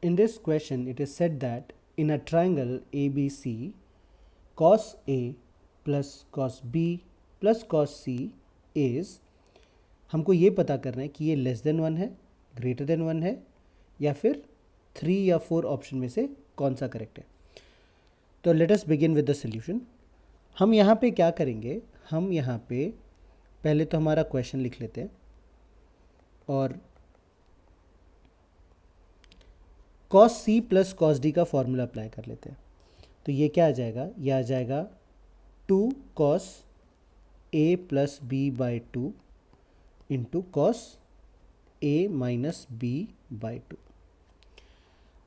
In this question, it is said that in a triangle ABC, cos A plus cos B plus cos C is, हमको ये पता करना है कि ये लेस देन 1 है, ग्रेटर देन 1 है, या फिर 3 या 4 ऑप्शन में से कौन सा करेक्ट है. तो let us begin with the solution. हम यहाँ पे क्या करेंगे, हम यहाँ पे पहले तो हमारा क्वेश्चन लिख लेते हैं और cos C plus cos D का फॉर्मूला अप्लाई कर लेते हैं. तो ये क्या आ जाएगा, ये आ जाएगा 2 cos A plus B by 2 into cos A minus B by 2.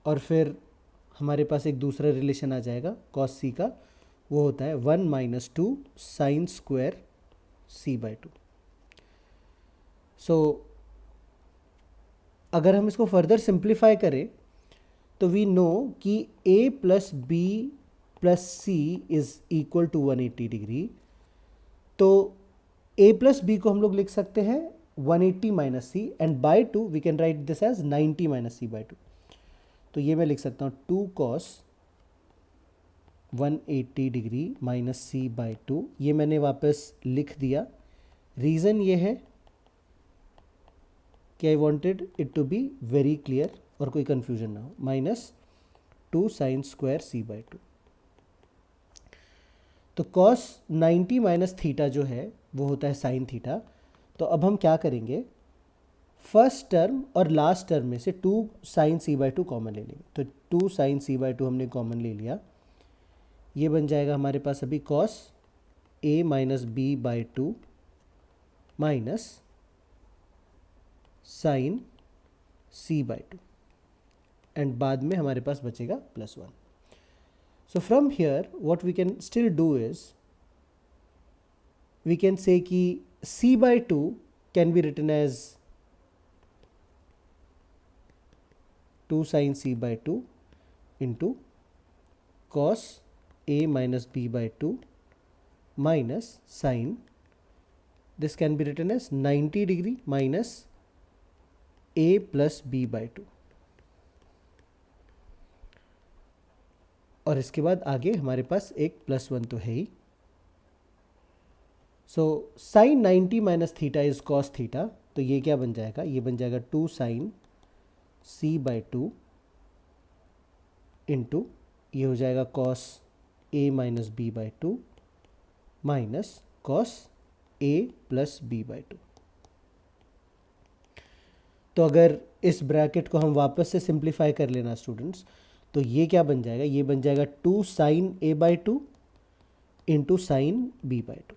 और फिर हमारे पास एक दूसरा रिलेशन आ जाएगा cos C का, वो होता है 1 minus 2 sine square C by 2. So अगर हम इसको फर्दर सिंप्लीफाई करें तो वी नो कि A plus B plus C is equal to 180 degree. तो A प्लस बी को हम लोग लिख सकते हैं 180 minus C and by 2 we can write this as 90 minus C by 2. तो ये मैं लिख सकता हूँ 2 cos 180 degree minus C by 2. ये मैंने वापस लिख दिया. रीज़न ये है कि I wanted it to be very clear और कोई कन्फ्यूजन ना हो. Minus 2 sine square C by 2. तो कॉस 90 माइनस थीटा जो है वो होता है साइन थीटा. तो अब हम क्या करेंगे, फर्स्ट टर्म और लास्ट टर्म में से 2 साइन सी बाई 2 कॉमन ले लेंगे. तो 2 साइन सी बाई 2 हमने कॉमन ले लिया. ये बन जाएगा हमारे पास अभी cos A minus B by 2 minus sine C by 2 and बाद में हमारे पास बचेगा plus 1. So from here what we can still do is we can say कि c by 2 can be written as 2 sine c by 2 into cos a minus b by 2 minus sine, this can be written as 90 degree minus a plus b by 2. और इसके बाद आगे हमारे पास एक plus 1 तो है ही. So sine 90 minus theta is cos theta. तो ये क्या बन जाएगा, ये बन जाएगा 2 साइन c बाई 2 इंटू ये हो जाएगा cos a minus B by 2 minus cos a plus B by 2. तो अगर इस ब्रैकेट को हम वापस से सिंप्लीफाई कर लेना स्टूडेंट्स, तो ये क्या बन जाएगा, ये बन जाएगा 2 sine a by 2 into sine b by 2.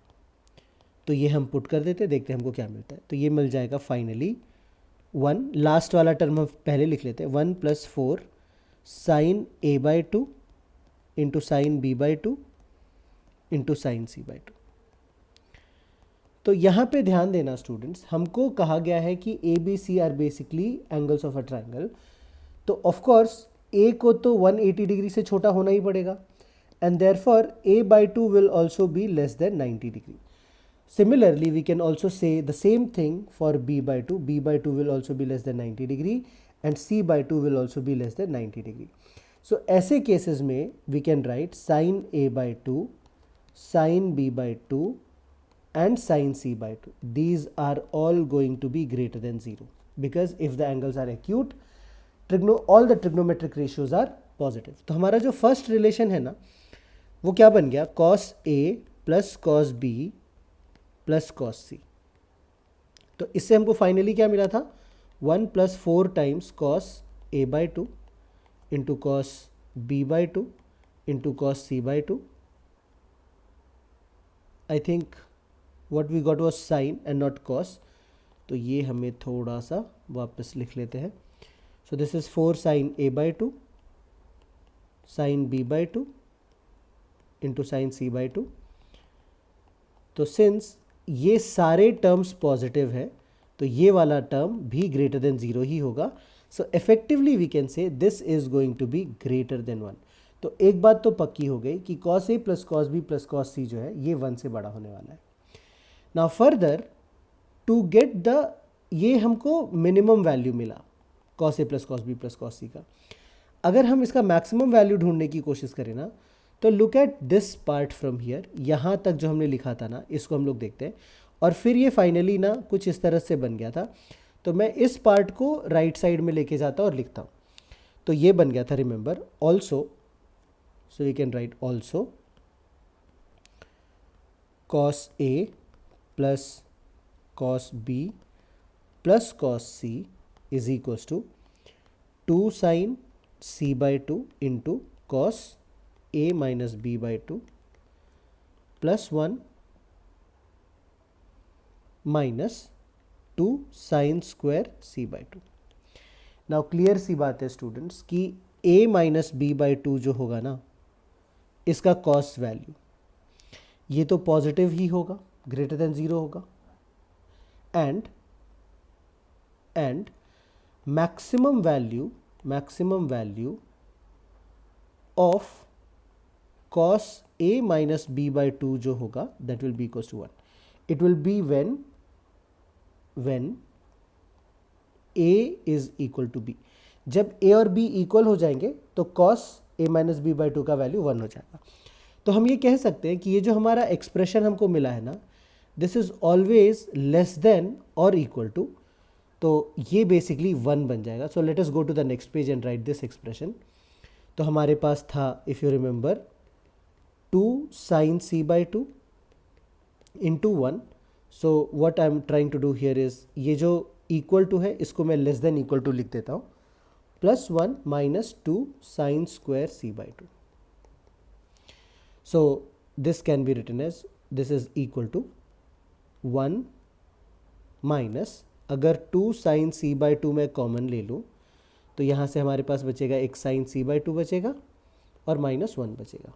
तो ये हम पुट कर देते हैं, देखते हैं हमको क्या मिलता है. तो ये मिल जाएगा फाइनली 1, लास्ट वाला टर्म हम पहले लिख लेते हैं, 1 plus 4 sine a by 2 into sine b by 2 into sine c by 2. तो यहाँ पे ध्यान देना स्टूडेंट्स, हमको कहा गया है कि A B C are basically angles of a triangle. तो ऑफ कोर्स ए को तो 180 डिग्री से छोटा होना ही पड़ेगा and therefore a by 2 will also be less than 90 degree. Similarly, we can also say the same thing for b by 2. b by 2 will also be less than 90 degree and c by 2 will also be less than 90 degree. So ऐसे cases में we can write sin a by 2, sin b by 2 and sin c by 2. These are all going to be greater than 0 because if the angles are acute, all the trigonometric ratios are positive. तो हमारा जो first relation है ना, वो क्या बन गया, cos a plus cos b plus cos C. तो इससे हमको फाइनली क्या मिला था, 1 plus 4 times cos A by 2 into cos B by 2 into cos C by 2. I think what we got was sine and not cos. तो ये हमें थोड़ा सा वापस लिख लेते हैं. So this is 4 sine A by 2 sine B by 2 into sine C by 2. तो सिंस ये सारे टर्म्स पॉजिटिव है तो ये वाला टर्म भी ग्रेटर देन 0 ही होगा. So effectively we can say this is going to be greater than 1. तो एक बात तो पक्की हो गई कि cos A plus cos B plus cos C जो है ये 1 से बड़ा होने वाला है. Now further to get the, ये हमको मिनिमम वैल्यू मिला cos A plus cos B plus cos C का. अगर हम इसका मैक्सिमम वैल्यू ढूंढने की कोशिश करें ना, तो look at this part from here, यहाँ तक जो हमने लिखा था ना, इसको हम लोग देखते हैं। और फिर ये फाइनली ना कुछ इस तरह से बन गया था। तो मैं इस पार्ट को राइट साइड में लेके जाता और लिखता हूँ। तो ये बन गया था, remember also, so you can write also cos A plus cos B plus cos C is equals to 2 sine c by 2 into cos a minus B by 2 plus 1 minus 2 sine square c by 2। Now clear सी बात है students कि a minus B by 2 जो होगा ना, इसका cos value ये तो पॉजिटिव ही होगा, ग्रेटर देन 0 होगा। And maximum value of cos a minus B by 2 जो होगा, that will be equals to 1। It will be when a is equal to b। जब a और b इक्वल हो जाएंगे तो cos a minus B by 2 का value 1 हो जाएगा। तो हम ये कह सकते हैं कि ये जो हमारा एक्सप्रेशन हमको मिला है ना, this is always less than और इक्वल टू, तो ये बेसिकली 1 बन जाएगा। So let us go to the next page and write this expression. तो हमारे पास था, if you remember, 2 sine c by 2 into 1। So what I am trying to do here is, ये जो इक्वल टू है इसको मैं लेस देन इक्वल टू लिख देता हूँ, plus 1 minus 2 sine square c by 2। So this can be written as, this is equal to 1 minus, अगर 2 sine c by 2 मैं कॉमन ले लूँ तो यहाँ से हमारे पास बचेगा एक साइन c बाई 2 बचेगा और माइनस 1 बचेगा।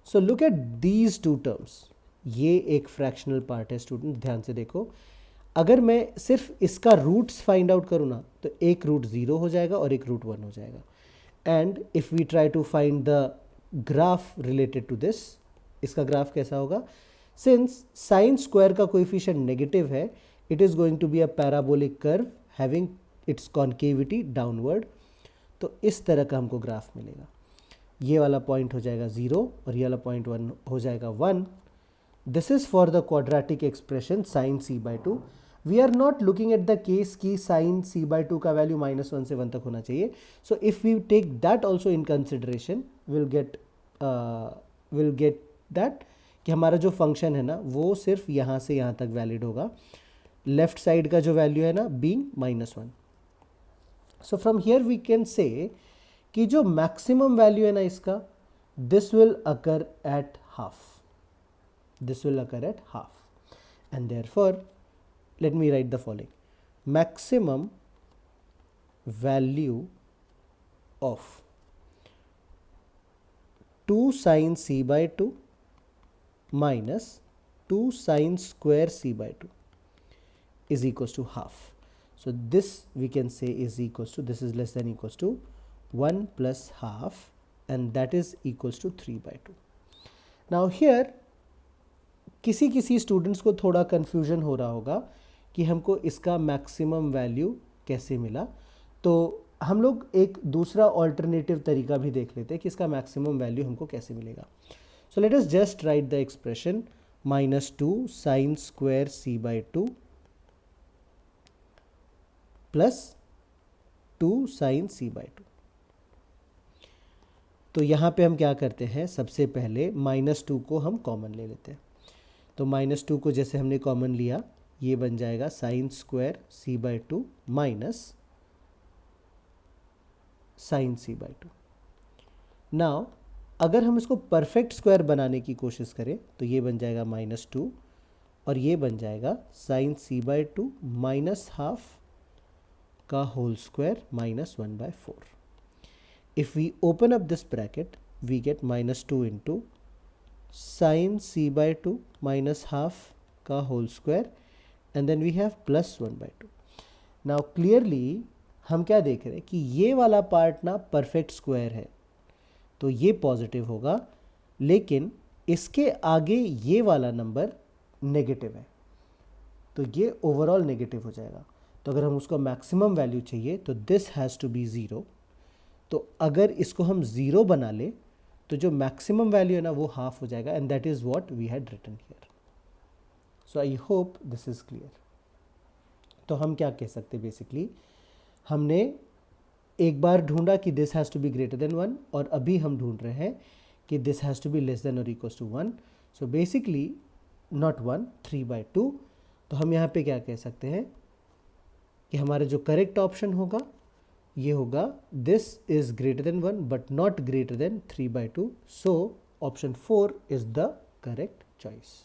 So look at these two terms. ये एक फ्रैक्शनल पार्ट है स्टूडेंट, ध्यान से देखो। अगर मैं सिर्फ इसका रूट्स फाइंड आउट करूँ ना, तो एक रूट 0 हो जाएगा और एक रूट 1 हो जाएगा। And if we try to find the graph related to this, इसका ग्राफ कैसा होगा? सिंस साइन स्क्वायर का कोएफिशिएंट नेगेटिव है, it is going to be a parabolic curve having its concavity downward. तो इस तरह का हमको ग्राफ मिलेगा। ये वाला पॉइंट हो जाएगा 0 और ये वाला पॉइंट 1 हो जाएगा 1। This is for the quadratic expression sine c by 2। We are not looking at the case की साइन c बाई 2 का वैल्यू -1 से 1 तक होना चाहिए। So if we take that also in consideration, will get that कि हमारा जो function है ना, वो सिर्फ यहाँ से यहाँ तक वैलिड होगा, लेफ्ट साइड का जो वैल्यू है ना being -1। So from here we can say कि जो मैक्सिमम वैल्यू है ना इसका, this will occur at half, this will occur at half, and therefore let me write the following: maximum value of 2 sin c by 2 minus 2 sin square c by 2 is equals to half. So this we can say is equals to, this is less than equals to 1 plus half, and that is equals to 3 by 2. Now here किसी students को थोड़ा confusion हो रहा होगा कि हमको इसका maximum value कैसे मिला। तो हम लोग एक दूसरा ऑल्टरनेटिव तरीका भी देख लेते हैं कि इसका मैक्सिमम वैल्यू हमको कैसे मिलेगा। So let us just write the expression -2 sine square c by 2 plus 2 sine c by 2। तो यहाँ पे हम क्या करते हैं, सबसे पहले -2 को हम कॉमन ले लेते हैं। तो -2 को जैसे हमने कॉमन लिया, ये बन जाएगा sine square c by 2 minus sine c by 2। Now अगर हम इसको परफेक्ट स्क्वायर बनाने की कोशिश करें तो ये बन जाएगा -2 और ये बन जाएगा sine c by 2 minus half का whole square -1/4। If we open up this bracket, we get -2 into sine c by 2 minus half का whole square, and then we have +1/2। Now clearly हम क्या देख रहे हैं कि ये वाला पार्ट ना परफेक्ट स्क्वायर है, तो ये पॉजिटिव होगा, लेकिन इसके आगे ये वाला नंबर नेगेटिव है, तो ये ओवरऑल नेगेटिव हो जाएगा। तो अगर हम उसको मैक्सिमम वैल्यू चाहिए तो दिस हैज़ टू बी 0, तो अगर इसको हम 0 बना ले तो जो मैक्सिमम वैल्यू है ना वो हाफ हो जाएगा, and that is what we had written here. So I hope this is clear. तो हम क्या कह सकते हैं, बेसिकली हमने एक बार ढूंढा कि this has to be greater than 1, और अभी हम ढूंढ रहे हैं कि this has to be less than और equals to 1. So basically not 1, 3/2. तो हम यहाँ पे क्या कह सकते हैं कि हमारा जो करेक्ट ऑप्शन होगा ये होगा this is greater than 1 but not greater than 3/2. So option 4 is the correct choice.